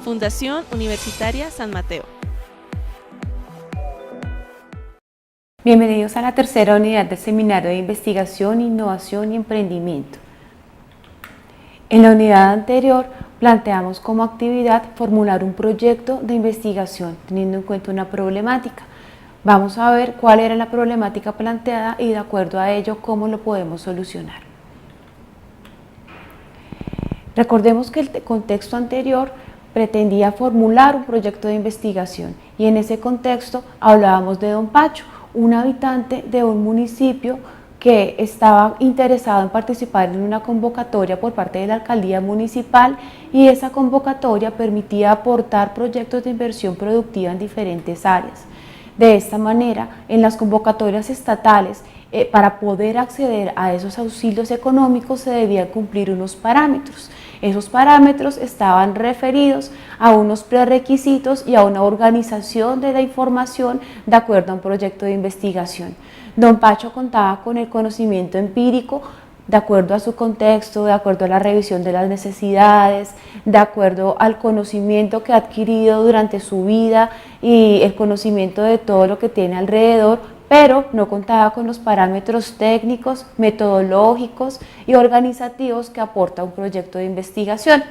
Fundación Universitaria San Mateo. Bienvenidos a la tercera unidad del Seminario de Investigación, Innovación y Emprendimiento. En la unidad anterior planteamos como actividad formular un proyecto de investigación teniendo en cuenta una problemática. Vamos a ver cuál era la problemática planteada y de acuerdo a ello cómo lo podemos solucionar. Recordemos que el contexto anterior pretendía formular un proyecto de investigación y en ese contexto hablábamos de Don Pacho, un habitante de un municipio que estaba interesado en participar en una convocatoria por parte de la alcaldía municipal y esa convocatoria permitía aportar proyectos de inversión productiva en diferentes áreas. De esta manera, en las convocatorias estatales, para poder acceder a esos auxilios económicos se debían cumplir unos parámetros. Esos parámetros estaban referidos a unos prerequisitos y a una organización de la información de acuerdo a un proyecto de investigación. Don Pacho contaba con el conocimiento empírico de acuerdo a su contexto, de acuerdo a la revisión de las necesidades, de acuerdo al conocimiento que ha adquirido durante su vida y el conocimiento de todo lo que tiene alrededor, pero no contaba con los parámetros técnicos, metodológicos y organizativos que aporta un proyecto de investigación.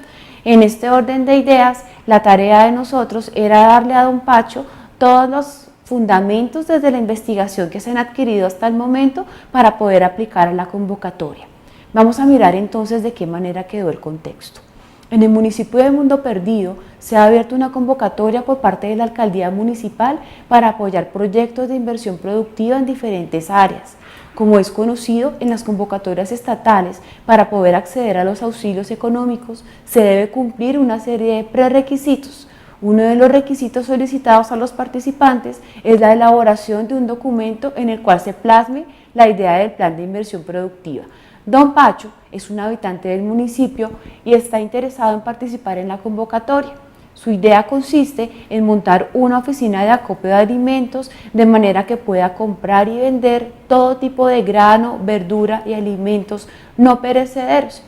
En este orden de ideas, la tarea de nosotros era darle a Don Pacho todos los fundamentos desde la investigación que se han adquirido hasta el momento para poder aplicar a la convocatoria. Vamos a mirar entonces de qué manera quedó el contexto. En el municipio de Mundo Perdido se ha abierto una convocatoria por parte de la alcaldía municipal para apoyar proyectos de inversión productiva en diferentes áreas. Como es conocido, en las convocatorias estatales, para poder acceder a los auxilios económicos, se debe cumplir una serie de prerequisitos. Uno de los requisitos solicitados a los participantes es la elaboración de un documento en el cual se plasme la idea del plan de inversión productiva. Don Pacho es un habitante del municipio y está interesado en participar en la convocatoria. Su idea consiste en montar una oficina de acopio de alimentos de manera que pueda comprar y vender todo tipo de grano, verdura y alimentos no perecederos.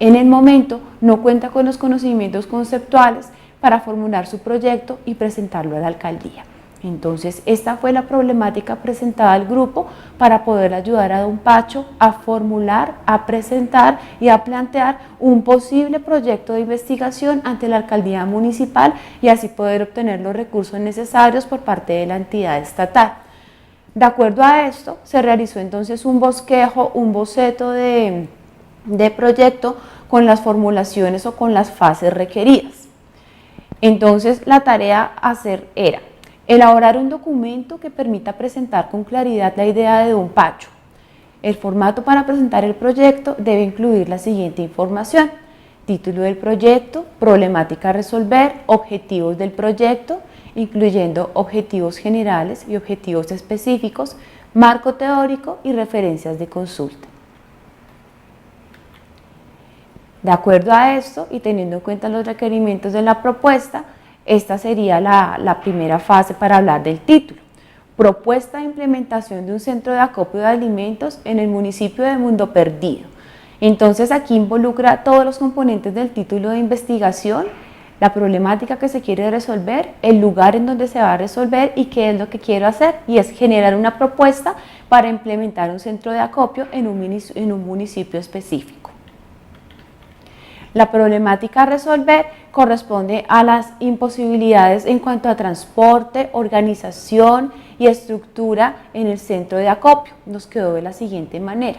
En el momento no cuenta con los conocimientos conceptuales para formular su proyecto y presentarlo a la alcaldía. Entonces, esta fue la problemática presentada al grupo para poder ayudar a Don Pacho a formular, a presentar y a plantear un posible proyecto de investigación ante la alcaldía municipal y así poder obtener los recursos necesarios por parte de la entidad estatal. De acuerdo a esto, se realizó entonces un bosquejo, un boceto de proyecto con las formulaciones o con las fases requeridas. Entonces, la tarea a hacer era elaborar un documento que permita presentar con claridad la idea de Don Pacho. El formato para presentar el proyecto debe incluir la siguiente información: título del proyecto, problemática a resolver, objetivos del proyecto, incluyendo objetivos generales y objetivos específicos, marco teórico y referencias de consulta. De acuerdo a esto y teniendo en cuenta los requerimientos de la propuesta, esta sería la primera fase para hablar del título. Propuesta de implementación de un centro de acopio de alimentos en el municipio de Mundo Perdido. Entonces aquí involucra todos los componentes del título de investigación, la problemática que se quiere resolver, el lugar en donde se va a resolver y qué es lo que quiero hacer, y es generar una propuesta para implementar un centro de acopio en un municipio específico. La problemática a resolver corresponde a las imposibilidades en cuanto a transporte, organización y estructura en el centro de acopio. Nos quedó de la siguiente manera: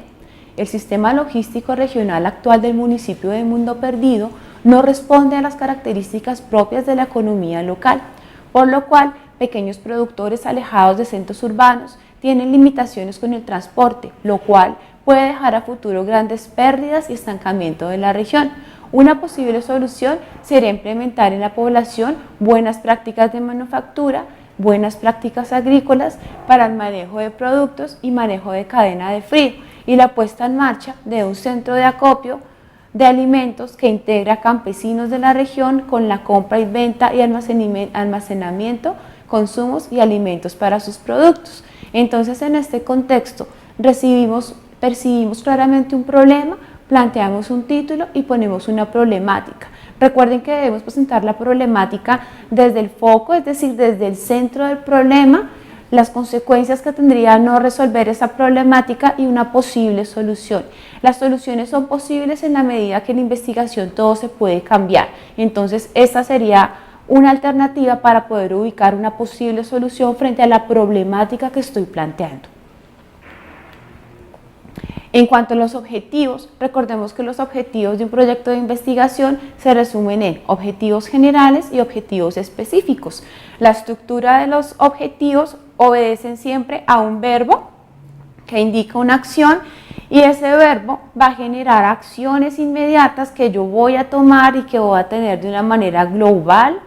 el sistema logístico regional actual del municipio de Mundo Perdido no responde a las características propias de la economía local, por lo cual pequeños productores alejados de centros urbanos tienen limitaciones con el transporte, lo cual puede dejar a futuro grandes pérdidas y estancamiento de la región. Una posible solución sería implementar en la población buenas prácticas de manufactura, buenas prácticas agrícolas para el manejo de productos y manejo de cadena de frío y la puesta en marcha de un centro de acopio de alimentos que integra a campesinos de la región con la compra y venta y almacenamiento, consumos y alimentos para sus productos. Entonces, en este contexto percibimos claramente un problema planteamos un título y ponemos una problemática. Recuerden que debemos presentar la problemática desde el foco, es decir, desde el centro del problema, las consecuencias que tendría no resolver esa problemática y una posible solución. Las soluciones son posibles en la medida que en la investigación todo se puede cambiar. Entonces, esta sería una alternativa para poder ubicar una posible solución frente a la problemática que estoy planteando. En cuanto a los objetivos, recordemos que los objetivos de un proyecto de investigación se resumen en objetivos generales y objetivos específicos. La estructura de los objetivos obedecen siempre a un verbo que indica una acción y ese verbo va a generar acciones inmediatas que yo voy a tomar y que voy a tener de una manera global,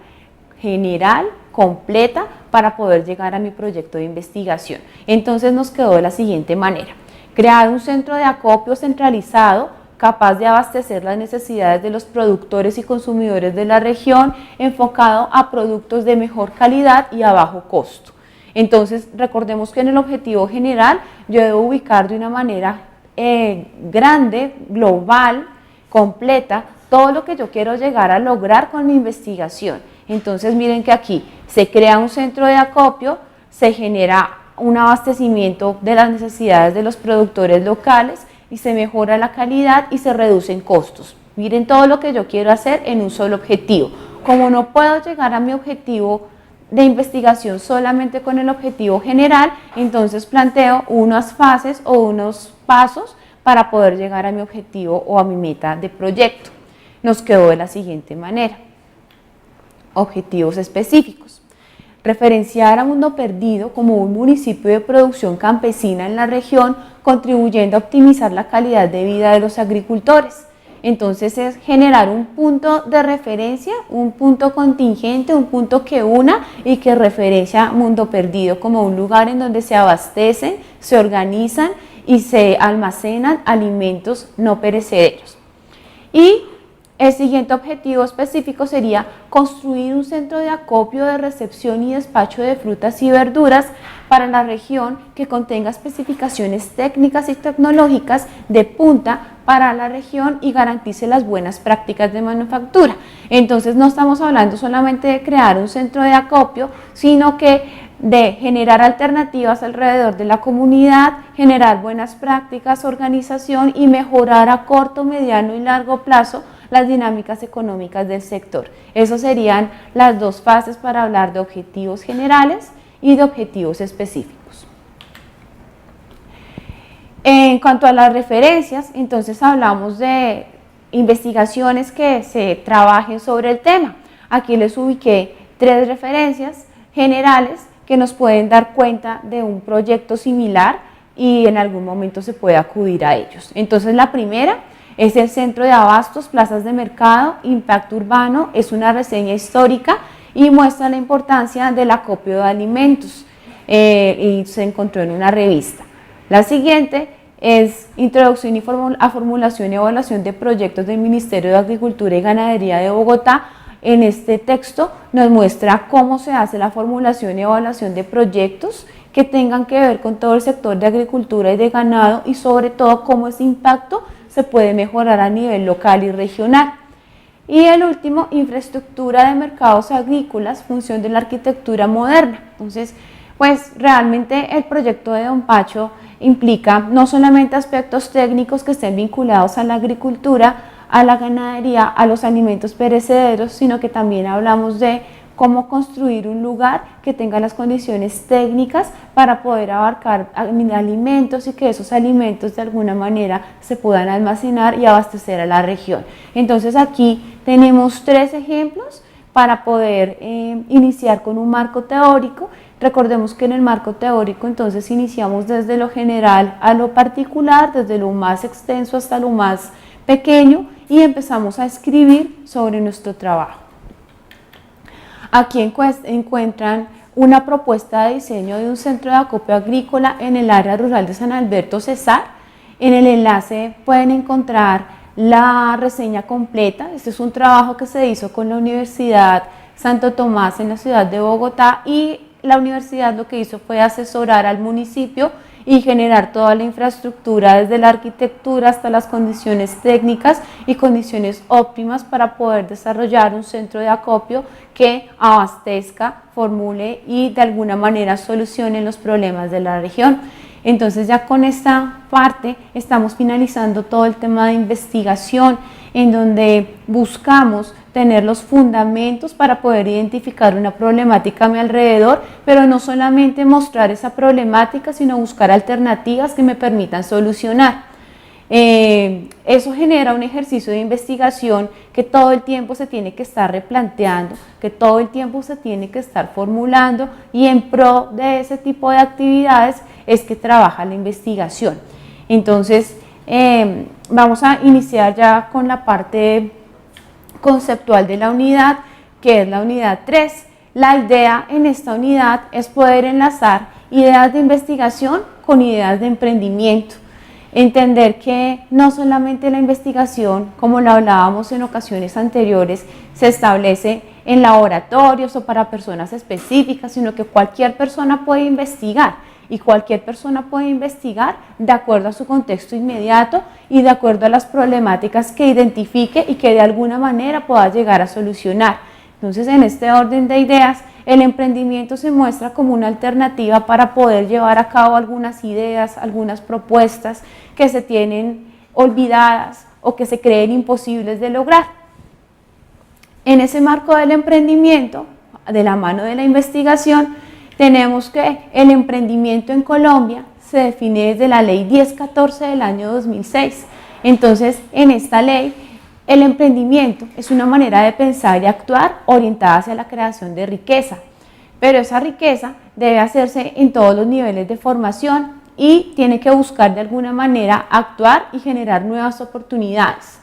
general, completa para poder llegar a mi proyecto de investigación. Entonces nos quedó de la siguiente manera: crear un centro de acopio centralizado capaz de abastecer las necesidades de los productores y consumidores de la región, enfocado a productos de mejor calidad y a bajo costo. Entonces recordemos que en el objetivo general yo debo ubicar de una manera grande, global, completa, todo lo que yo quiero llegar a lograr con mi investigación. Entonces miren que aquí se crea un centro de acopio, se genera un abastecimiento de las necesidades de los productores locales y se mejora la calidad y se reducen costos. Miren todo lo que yo quiero hacer en un solo objetivo. Como no puedo llegar a mi objetivo de investigación solamente con el objetivo general, entonces planteo unas fases o unos pasos para poder llegar a mi objetivo o a mi meta de proyecto. Nos quedó de la siguiente manera: objetivos específicos. Referenciar a Mundo Perdido como un municipio de producción campesina en la región, contribuyendo a optimizar la calidad de vida de los agricultores. Entonces es generar un punto de referencia, un punto contingente, un punto que una y que referencia a Mundo Perdido como un lugar en donde se abastecen, se organizan y se almacenan alimentos no perecederos. Y el siguiente objetivo específico sería construir un centro de acopio, de recepción y despacho de frutas y verduras para la región que contenga especificaciones técnicas y tecnológicas de punta para la región y garantice las buenas prácticas de manufactura. Entonces no estamos hablando solamente de crear un centro de acopio, sino que de generar alternativas alrededor de la comunidad, generar buenas prácticas, organización y mejorar a corto, mediano y largo plazo las dinámicas económicas del sector. Esas serían las dos fases para hablar de objetivos generales y de objetivos específicos. En cuanto a las referencias, entonces hablamos de investigaciones que se trabajen sobre el tema. Aquí les ubiqué 3 referencias generales que nos pueden dar cuenta de un proyecto similar y en algún momento se puede acudir a ellos. Entonces la primera es el Centro de Abastos, Plazas de Mercado, Impacto Urbano, es una reseña histórica y muestra la importancia del acopio de alimentos y se encontró en una revista. La siguiente es Introducción a Formulación y Evaluación de Proyectos del Ministerio de Agricultura y Ganadería de Bogotá. En este texto nos muestra cómo se hace la formulación y evaluación de proyectos que tengan que ver con todo el sector de agricultura y de ganado y sobre todo cómo ese impacto se puede mejorar a nivel local y regional. Y el último, infraestructura de mercados agrícolas, función de la arquitectura moderna. Entonces, pues realmente el proyecto de Don Pacho implica no solamente aspectos técnicos que estén vinculados a la agricultura, a la ganadería, a los alimentos perecederos, sino que también hablamos de cómo construir un lugar que tenga las condiciones técnicas para poder abarcar alimentos y que esos alimentos de alguna manera se puedan almacenar y abastecer a la región. Entonces aquí tenemos 3 ejemplos para poder iniciar con un marco teórico. Recordemos que en el marco teórico entonces iniciamos desde lo general a lo particular, desde lo más extenso hasta lo más pequeño y empezamos a escribir sobre nuestro trabajo. Aquí encuentran una propuesta de diseño de un centro de acopio agrícola en el área rural de San Alberto Cesar. En el enlace pueden encontrar la reseña completa. Este es un trabajo que se hizo con la Universidad Santo Tomás en la ciudad de Bogotá y la universidad lo que hizo fue asesorar al municipio y generar toda la infraestructura desde la arquitectura hasta las condiciones técnicas y condiciones óptimas para poder desarrollar un centro de acopio que abastezca, formule y de alguna manera solucione los problemas de la región. Entonces ya con esta parte estamos finalizando todo el tema de investigación, en donde buscamos tener los fundamentos para poder identificar una problemática a mi alrededor, pero no solamente mostrar esa problemática, sino buscar alternativas que me permitan solucionar. Eso genera un ejercicio de investigación que todo el tiempo se tiene que estar replanteando, que todo el tiempo se tiene que estar formulando, y en pro de ese tipo de actividades es que trabaja la investigación. Entonces, vamos a iniciar ya con la parte conceptual de la unidad, que es la unidad 3. La idea en esta unidad es poder enlazar ideas de investigación con ideas de emprendimiento. Entender que no solamente la investigación, como lo hablábamos en ocasiones anteriores, se establece en laboratorios o para personas específicas, sino que cualquier persona puede investigar. Y cualquier persona puede investigar de acuerdo a su contexto inmediato y de acuerdo a las problemáticas que identifique y que de alguna manera pueda llegar a solucionar. Entonces, en este orden de ideas, el emprendimiento se muestra como una alternativa para poder llevar a cabo algunas ideas, algunas propuestas que se tienen olvidadas o que se creen imposibles de lograr. En ese marco del emprendimiento, de la mano de la investigación, tenemos que el emprendimiento en Colombia se define desde la ley 1014 del año 2006. Entonces, en esta ley, el emprendimiento es una manera de pensar y actuar orientada hacia la creación de riqueza, pero esa riqueza debe hacerse en todos los niveles de formación y tiene que buscar de alguna manera actuar y generar nuevas oportunidades.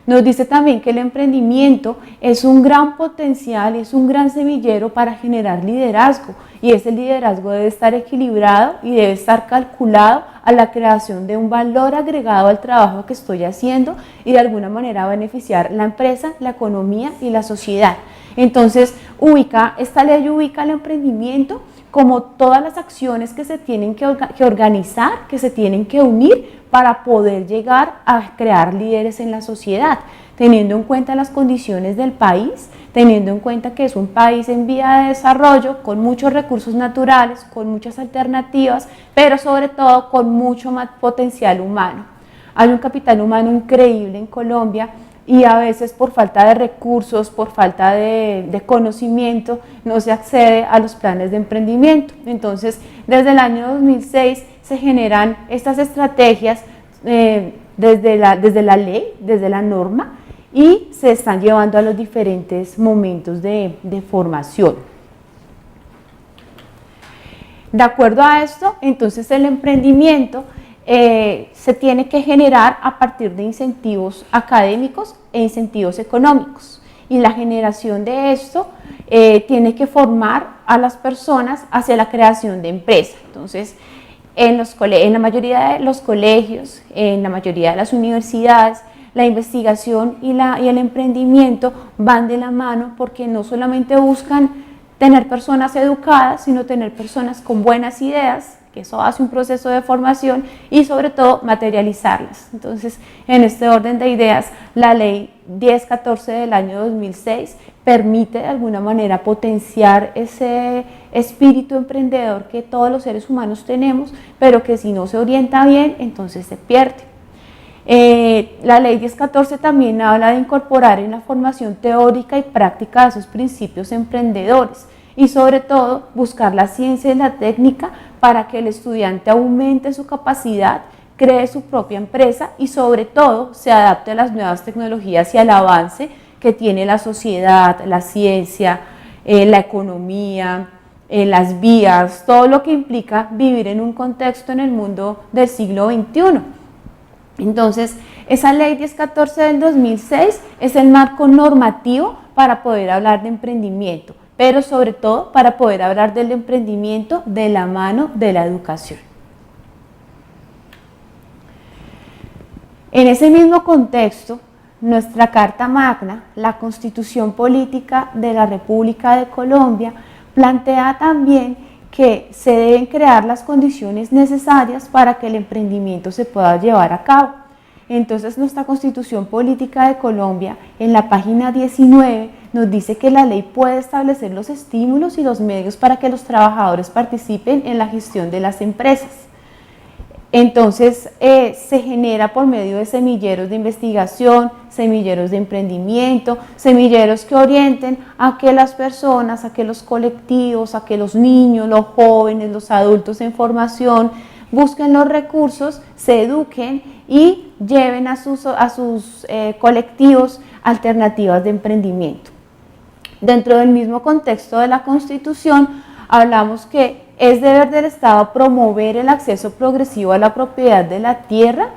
Nos dice también que el emprendimiento es un gran potencial, es un gran semillero para generar liderazgo, y ese liderazgo debe estar equilibrado y debe estar calculado a la creación de un valor agregado al trabajo que estoy haciendo y de alguna manera beneficiar la empresa, la economía y la sociedad. Entonces, esta ley ubica el emprendimiento como todas las acciones que se tienen que organizar, que se tienen que unir para poder llegar a crear líderes en la sociedad, teniendo en cuenta las condiciones del país, teniendo en cuenta que es un país en vía de desarrollo, con muchos recursos naturales, con muchas alternativas, pero sobre todo con mucho más potencial humano. Hay un capital humano increíble en Colombia, y a veces por falta de recursos, por falta de conocimiento, no se accede a los planes de emprendimiento. Entonces, desde el año 2006 se generan estas estrategias desde la ley, desde la norma, y se están llevando a los diferentes momentos de formación. De acuerdo a esto, entonces el emprendimiento se tiene que generar a partir de incentivos académicos e incentivos económicos, y la generación de esto tiene que formar a las personas hacia la creación de empresa. Entonces, en la mayoría de los colegios, en la mayoría de las universidades, la investigación y el emprendimiento van de la mano, porque no solamente buscan tener personas educadas, sino tener personas con buenas ideas, que eso hace un proceso de formación, y sobre todo materializarlas. Entonces, en este orden de ideas, la ley 1014 del año 2006 permite de alguna manera potenciar ese espíritu emprendedor que todos los seres humanos tenemos, pero que si no se orienta bien, entonces se pierde. La ley 1014 también habla de incorporar en la formación teórica y práctica de esos principios emprendedores, y sobre todo buscar la ciencia y la técnica para que el estudiante aumente su capacidad, cree su propia empresa y sobre todo se adapte a las nuevas tecnologías y al avance que tiene la sociedad, la ciencia, la economía, las vías, todo lo que implica vivir en un contexto en el mundo del siglo XXI. Entonces, esa ley 1014 del 2006 es el marco normativo para poder hablar de emprendimiento, pero sobre todo para poder hablar del emprendimiento de la mano de la educación. En ese mismo contexto, nuestra Carta Magna, la Constitución Política de la República de Colombia, plantea también que se deben crear las condiciones necesarias para que el emprendimiento se pueda llevar a cabo. Entonces, nuestra Constitución Política de Colombia, en la página 19, nos dice que la ley puede establecer los estímulos y los medios para que los trabajadores participen en la gestión de las empresas. Entonces, se genera por medio de semilleros de investigación, semilleros de emprendimiento, semilleros que orienten a que las personas, a que los colectivos, a que los niños, los jóvenes, los adultos en formación busquen los recursos, se eduquen y lleven a sus colectivos alternativas de emprendimiento. Dentro del mismo contexto de la Constitución, hablamos que es deber del Estado promover el acceso progresivo a la propiedad de la tierra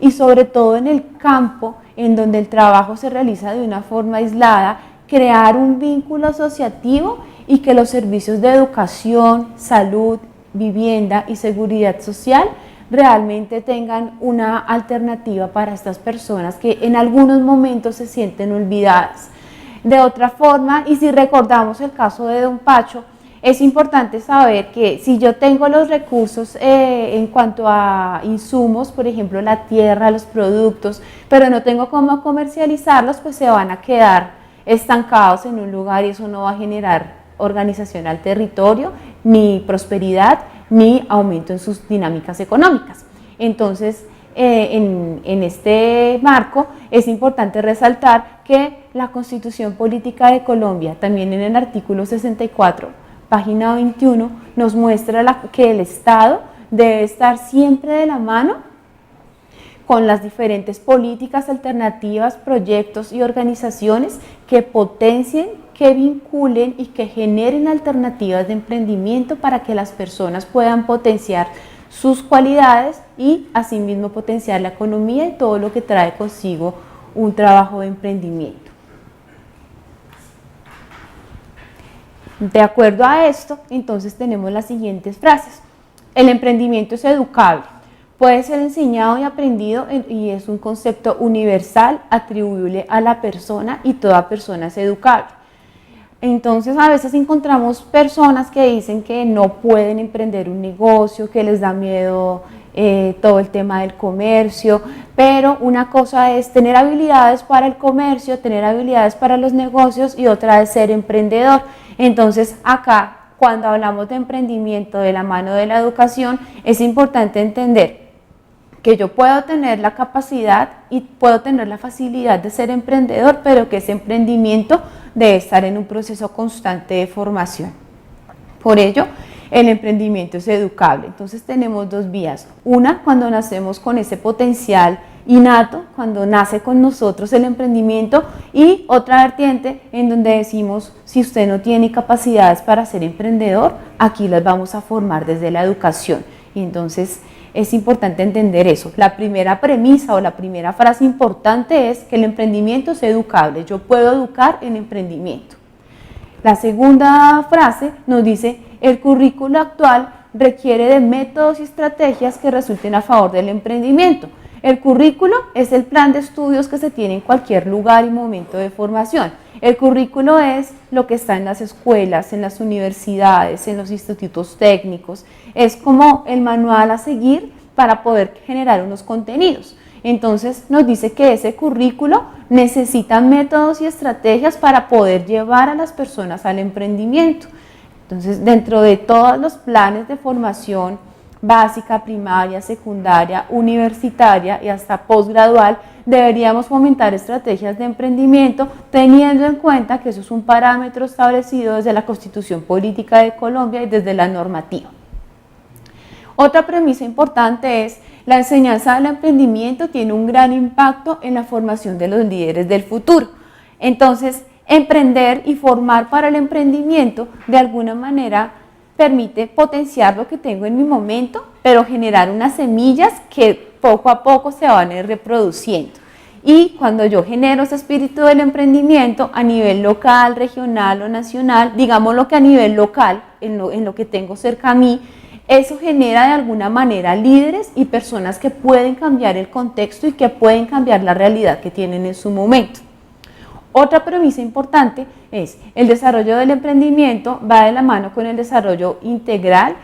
y sobre todo en el campo, en donde el trabajo se realiza de una forma aislada, crear un vínculo asociativo y que los servicios de educación, salud, vivienda y seguridad social realmente tengan una alternativa para estas personas que en algunos momentos se sienten olvidadas. De otra forma, y si recordamos el caso de Don Pacho, es importante saber que si yo tengo los recursos en cuanto a insumos, por ejemplo la tierra, los productos, pero no tengo cómo comercializarlos, pues se van a quedar estancados en un lugar y eso no va a generar organización al territorio, ni prosperidad, ni aumento en sus dinámicas económicas. Entonces, en este marco es importante resaltar que la Constitución Política de Colombia, también en el artículo 64, página 21, nos muestra que el Estado debe estar siempre de la mano con las diferentes políticas alternativas, proyectos y organizaciones que potencien, que vinculen y que generen alternativas de emprendimiento para que las personas puedan potenciar sus cualidades y asimismo potenciar la economía y todo lo que trae consigo un trabajo de emprendimiento. De acuerdo a esto, entonces tenemos las siguientes frases. El emprendimiento es educable, puede ser enseñado y aprendido y es un concepto universal atribuible a la persona y toda persona es educable. Entonces a veces encontramos personas que dicen que no pueden emprender un negocio, que les da miedo todo el tema del comercio, pero una cosa es tener habilidades para el comercio, tener habilidades para los negocios y otra es ser emprendedor. Entonces acá cuando hablamos de emprendimiento de la mano de la educación es importante entender que yo puedo tener la capacidad y puedo tener la facilidad de ser emprendedor, pero que ese emprendimiento debe estar en un proceso constante de formación. Por ello, el emprendimiento es educable. Entonces tenemos dos vías. Una, cuando nacemos con ese potencial innato, cuando nace con nosotros el emprendimiento, y otra vertiente en donde decimos, si usted no tiene capacidades para ser emprendedor, aquí las vamos a formar desde la educación. Y entonces es importante entender eso. La primera premisa o la primera frase importante es que el emprendimiento es educable. Yo puedo educar en emprendimiento. La segunda frase nos dice, el currículo actual requiere de métodos y estrategias que resulten a favor del emprendimiento. El currículo es el plan de estudios que se tiene en cualquier lugar y momento de formación. El currículo es lo que está en las escuelas, en las universidades, en los institutos técnicos. Es como el manual a seguir para poder generar unos contenidos. Entonces nos dice que ese currículo necesita métodos y estrategias para poder llevar a las personas al emprendimiento. Entonces, dentro de todos los planes de formación básica, primaria, secundaria, universitaria y hasta posgradual, deberíamos fomentar estrategias de emprendimiento teniendo en cuenta que eso es un parámetro establecido desde la Constitución Política de Colombia y desde la normativa. Otra premisa importante es la enseñanza del emprendimiento tiene un gran impacto en la formación de los líderes del futuro. Entonces, emprender y formar para el emprendimiento de alguna manera permite potenciar lo que tengo en mi momento, pero generar unas semillas que poco a poco se van a ir reproduciendo. Y cuando yo genero ese espíritu del emprendimiento a nivel local, regional o nacional, digámoslo que a nivel local, en lo que tengo cerca a mí, eso genera de alguna manera líderes y personas que pueden cambiar el contexto y que pueden cambiar la realidad que tienen en su momento. Otra premisa importante es el desarrollo del emprendimiento va de la mano con el desarrollo integral,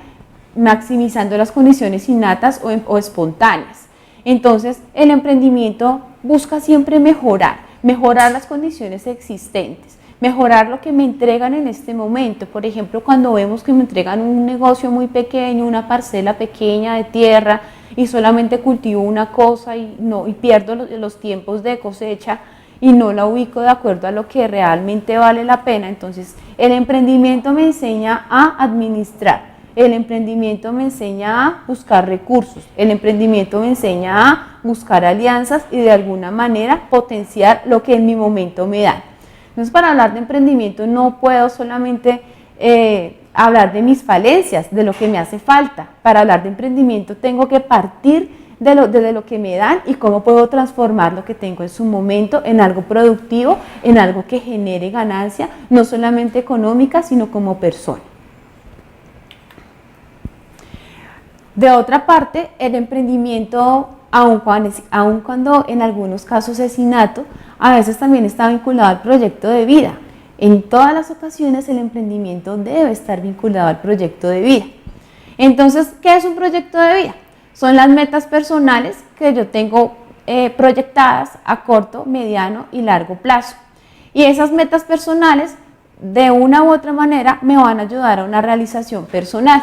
maximizando las condiciones innatas o espontáneas. Entonces, el emprendimiento busca siempre mejorar las condiciones existentes, mejorar lo que me entregan en este momento. Por ejemplo, cuando vemos que me entregan un negocio muy pequeño, una parcela pequeña de tierra y solamente cultivo una cosa y pierdo los tiempos de cosecha y no la ubico de acuerdo a lo que realmente vale la pena. Entonces, el emprendimiento me enseña a administrar. El emprendimiento me enseña a buscar recursos, el emprendimiento me enseña a buscar alianzas y de alguna manera potenciar lo que en mi momento me da. Entonces, para hablar de emprendimiento no puedo solamente hablar de mis falencias, de lo que me hace falta. Para hablar de emprendimiento tengo que partir de lo que me dan y cómo puedo transformar lo que tengo en su momento en algo productivo, en algo que genere ganancia, no solamente económica, sino como persona. De otra parte, el emprendimiento, aun cuando en algunos casos es innato, a veces también está vinculado al proyecto de vida. En todas las ocasiones el emprendimiento debe estar vinculado al proyecto de vida. Entonces, ¿qué es un proyecto de vida? Son las metas personales que yo tengo proyectadas a corto, mediano y largo plazo. Y esas metas personales, de una u otra manera, me van a ayudar a una realización personal.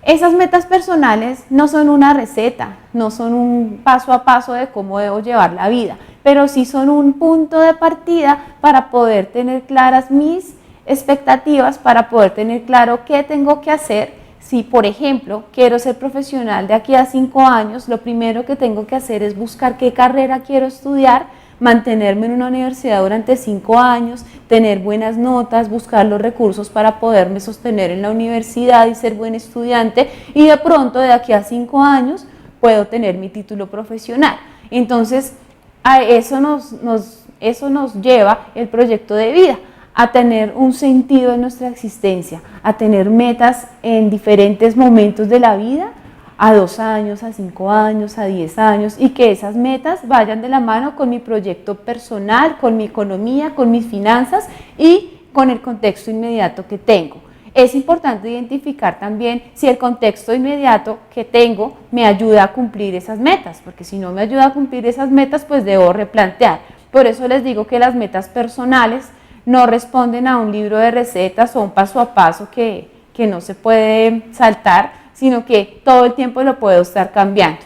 Esas metas personales no son una receta, no son un paso a paso de cómo debo llevar la vida, pero sí son un punto de partida para poder tener claras mis expectativas, para poder tener claro qué tengo que hacer. Si, por ejemplo, quiero ser profesional de aquí a 5 años, lo primero que tengo que hacer es buscar qué carrera quiero estudiar, mantenerme en una universidad durante 5 años, tener buenas notas, buscar los recursos para poderme sostener en la universidad y ser buen estudiante, y de pronto de aquí a 5 años puedo tener mi título profesional. Entonces, a eso nos lleva el proyecto de vida, a tener un sentido en nuestra existencia, a tener metas en diferentes momentos de la vida, a 2 años, a 5 años, a 10 años, y que esas metas vayan de la mano con mi proyecto personal, con mi economía, con mis finanzas y con el contexto inmediato que tengo. Es importante identificar también si el contexto inmediato que tengo me ayuda a cumplir esas metas, porque si no me ayuda a cumplir esas metas, pues debo replantear. Por eso les digo que las metas personales no responden a un libro de recetas o un paso a paso que no se puede saltar, sino que todo el tiempo lo puedo estar cambiando.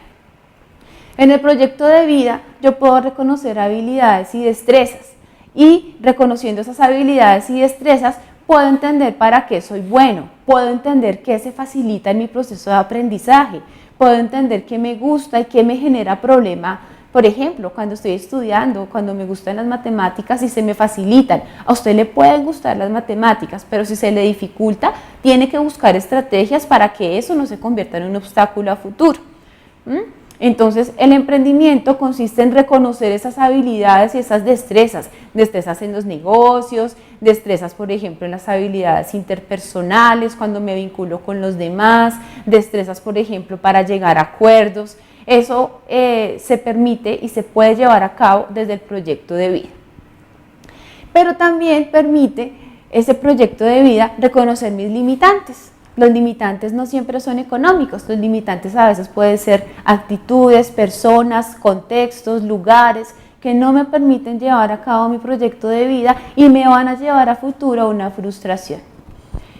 En el proyecto de vida yo puedo reconocer habilidades y destrezas, y reconociendo esas habilidades y destrezas puedo entender para qué soy bueno, puedo entender qué se facilita en mi proceso de aprendizaje, puedo entender qué me gusta y qué me genera problema. Por ejemplo, cuando estoy estudiando, cuando me gustan las matemáticas y se me facilitan. A usted le pueden gustar las matemáticas, pero si se le dificulta, tiene que buscar estrategias para que eso no se convierta en un obstáculo a futuro. Entonces, el emprendimiento consiste en reconocer esas habilidades y esas destrezas en los negocios, destrezas, por ejemplo, en las habilidades interpersonales, cuando me vinculo con los demás, destrezas, por ejemplo, para llegar a acuerdos. Eso se permite y se puede llevar a cabo desde el proyecto de vida. Pero también permite ese proyecto de vida reconocer mis limitantes. Los limitantes no siempre son económicos, los limitantes a veces pueden ser actitudes, personas, contextos, lugares que no me permiten llevar a cabo mi proyecto de vida y me van a llevar a futuro a una frustración.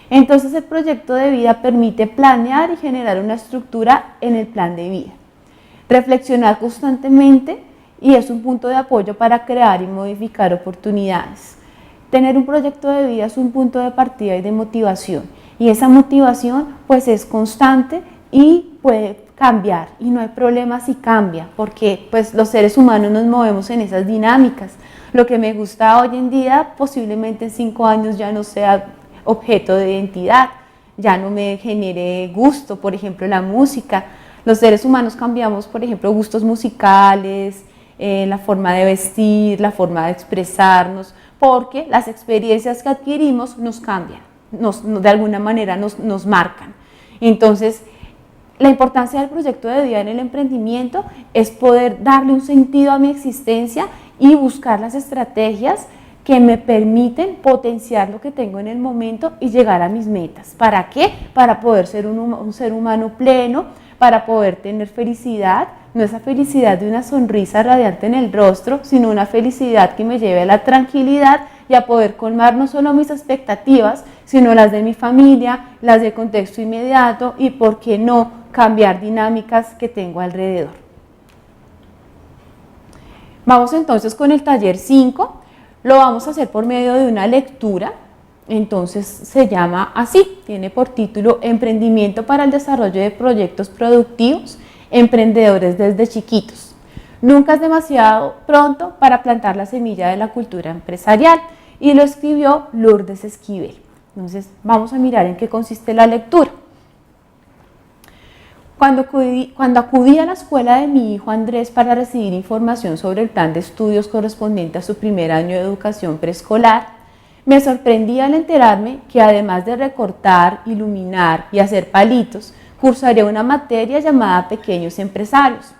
Entonces el proyecto de vida permite planear y generar una estructura en el plan de vida. Reflexionar constantemente y es un punto de apoyo para crear y modificar oportunidades. Tener un proyecto de vida es un punto de partida y de motivación, y esa motivación pues es constante y puede cambiar, y no hay problema si cambia, porque pues los seres humanos nos movemos en esas dinámicas. Lo que me gusta hoy en día posiblemente en 5 años ya no sea objeto de identidad, ya no me genere gusto, por ejemplo la música. Los seres humanos cambiamos, por ejemplo, gustos musicales, la forma de vestir, la forma de expresarnos, porque las experiencias que adquirimos nos cambian, de alguna manera nos marcan. Entonces, la importancia del proyecto de vida en el emprendimiento es poder darle un sentido a mi existencia y buscar las estrategias que me permiten potenciar lo que tengo en el momento y llegar a mis metas. ¿Para qué? Para poder ser un ser humano pleno, para poder tener felicidad, no esa felicidad de una sonrisa radiante en el rostro, sino una felicidad que me lleve a la tranquilidad y a poder colmar no solo mis expectativas, sino las de mi familia, las del contexto inmediato y, por qué no, cambiar dinámicas que tengo alrededor. Vamos entonces con el taller 5, lo vamos a hacer por medio de una lectura, entonces se llama así, tiene por título Emprendimiento para el desarrollo de proyectos productivos, emprendedores desde chiquitos. Nunca es demasiado pronto para plantar la semilla de la cultura empresarial, y lo escribió Lourdes Esquivel. Entonces vamos a mirar en qué consiste la lectura. Cuando acudí a la escuela de mi hijo Andrés para recibir información sobre el plan de estudios correspondiente a su primer año de educación preescolar, me sorprendí al enterarme que además de recortar, iluminar y hacer palitos, cursaría una materia llamada Pequeños Empresarios.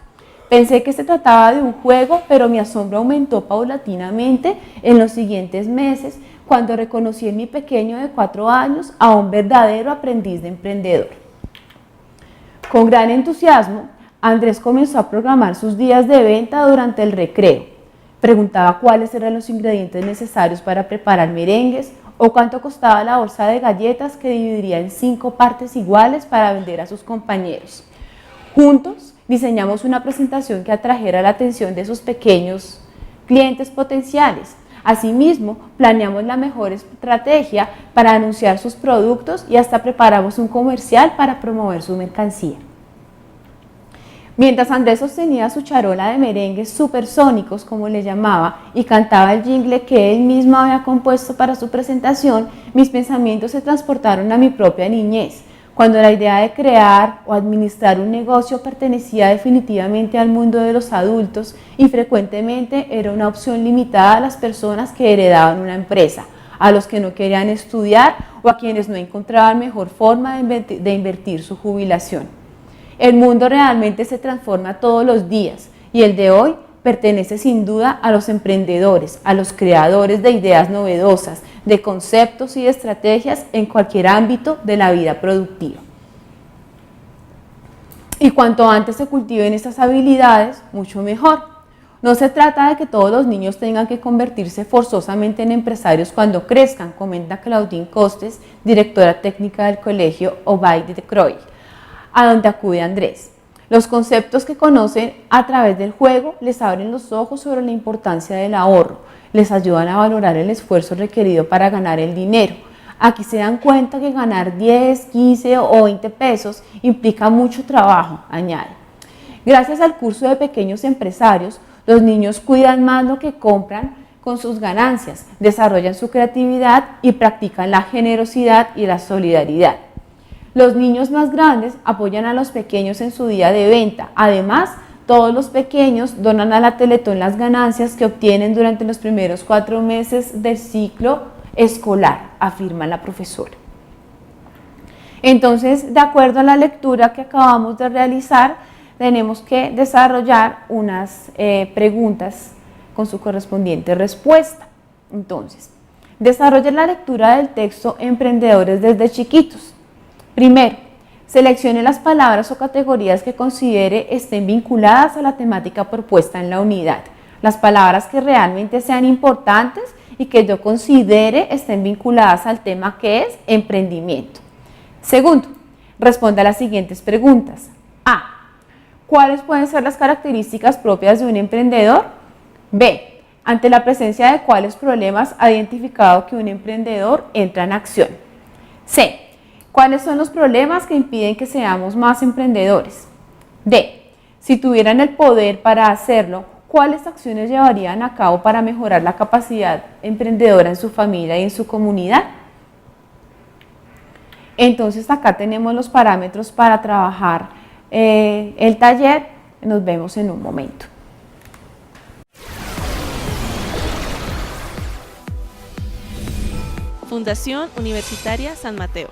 Pensé que se trataba de un juego, pero mi asombro aumentó paulatinamente en los siguientes meses cuando reconocí en mi pequeño de 4 años a un verdadero aprendiz de emprendedor. Con gran entusiasmo, Andrés comenzó a programar sus días de venta durante el recreo. Preguntaba cuáles eran los ingredientes necesarios para preparar merengues o cuánto costaba la bolsa de galletas que dividiría en 5 partes iguales para vender a sus compañeros. Juntos diseñamos una presentación que atrajera la atención de sus pequeños clientes potenciales. Asimismo, planeamos la mejor estrategia para anunciar sus productos y hasta preparamos un comercial para promover su mercancía. Mientras Andrés sostenía su charola de merengues supersónicos, como le llamaba, y cantaba el jingle que él mismo había compuesto para su presentación, mis pensamientos se transportaron a mi propia niñez, cuando la idea de crear o administrar un negocio pertenecía definitivamente al mundo de los adultos y frecuentemente era una opción limitada a las personas que heredaban una empresa, a los que no querían estudiar o a quienes no encontraban mejor forma de invertir su jubilación. El mundo realmente se transforma todos los días y el de hoy pertenece sin duda a los emprendedores, a los creadores de ideas novedosas, de conceptos y de estrategias en cualquier ámbito de la vida productiva. Y cuanto antes se cultiven estas habilidades, mucho mejor. No se trata de que todos los niños tengan que convertirse forzosamente en empresarios cuando crezcan, comenta Claudine Costes, directora técnica del colegio Obaid de Croix, a donde acude Andrés. Los conceptos que conocen a través del juego les abren los ojos sobre la importancia del ahorro, les ayudan a valorar el esfuerzo requerido para ganar el dinero. Aquí se dan cuenta que ganar 10, 15 o 20 pesos implica mucho trabajo, añade. Gracias al curso de Pequeños Empresarios, los niños cuidan más lo que compran con sus ganancias, desarrollan su creatividad y practican la generosidad y la solidaridad. Los niños más grandes apoyan a los pequeños en su día de venta. Además, todos los pequeños donan a la Teletón las ganancias que obtienen durante los primeros 4 meses del ciclo escolar, afirma la profesora. Entonces, de acuerdo a la lectura que acabamos de realizar, tenemos que desarrollar unas preguntas con su correspondiente respuesta. Entonces, desarrolla la lectura del texto Emprendedores desde chiquitos. Primero, seleccione las palabras o categorías que considere estén vinculadas a la temática propuesta en la unidad. Las palabras que realmente sean importantes y que yo considere estén vinculadas al tema que es emprendimiento. Segundo, responda a las siguientes preguntas. A. ¿Cuáles pueden ser las características propias de un emprendedor? B. Ante la presencia de cuáles problemas ha identificado que un emprendedor entra en acción. C. ¿Cuáles son los problemas que impiden que seamos más emprendedores? D. Si tuvieran el poder para hacerlo, ¿cuáles acciones llevarían a cabo para mejorar la capacidad emprendedora en su familia y en su comunidad? Entonces acá tenemos los parámetros para trabajar el taller. Nos vemos en un momento. Fundación Universitaria San Mateo.